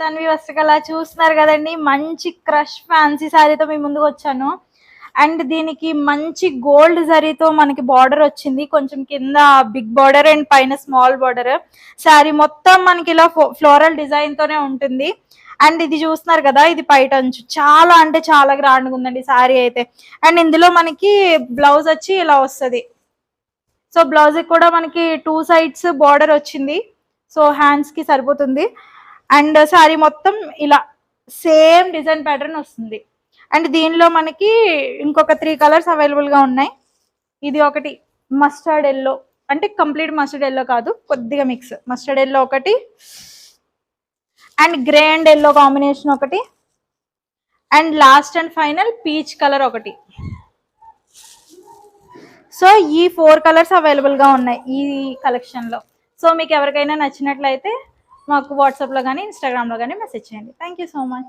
తన్వి వస్త్రకళ చూస్తున్నారు కదండి, మంచి క్రష్ ఫ్యాన్సీ శారీతో మీ ముందుకు వచ్చాను. అండ్ దీనికి మంచి గోల్డ్ జరీతో మనకి బార్డర్ వచ్చింది, కొంచెం కింద బిగ్ బార్డర్ అండ్ పైన స్మాల్ బార్డర్. శారీ మొత్తం మనకి ఇలా ఫ్లోరల్ డిజైన్ తోనే ఉంటుంది. అండ్ ఇది చూస్తున్నారు కదా, ఇది పైట అంచు చాలా అంటే చాలా గ్రాండ్గా ఉందండి శారీ అయితే. అండ్ ఇందులో మనకి బ్లౌజ్ వచ్చి ఇలా వస్తుంది. సో బ్లౌజ్ కూడా మనకి 2 సైడ్స్ బార్డర్ వచ్చింది, సో హ్యాండ్స్ కి సరిపోతుంది. అండ్ శారీ మొత్తం ఇలా సేమ్ డిజైన్ ప్యాటర్న్ వస్తుంది. అండ్ దీనిలో మనకి ఇంకొక 3 కలర్స్ అవైలబుల్ గా ఉన్నాయి. ఇది ఒకటి మస్టర్డ్ ఎల్లో, అంటే కంప్లీట్ మస్టర్డ్ ఎల్లో కాదు, కొద్దిగా మిక్స్. మస్టర్డ్ ఎల్లో ఒకటి, and grey and yellow combination ఒకటి, and last and final peach colour ఒకటి. సో ఈ 4 కలర్స్ అవైలబుల్ గా ఉన్నాయి ఈ కలెక్షన్ లో. సో మీకు ఎవరికైనా నచ్చినట్లయితే మాకు వాట్సాప్ లో కానీ ఇన్స్టాగ్రామ్ లో కానీ మెసేజ్ చేయండి. Thank you so much.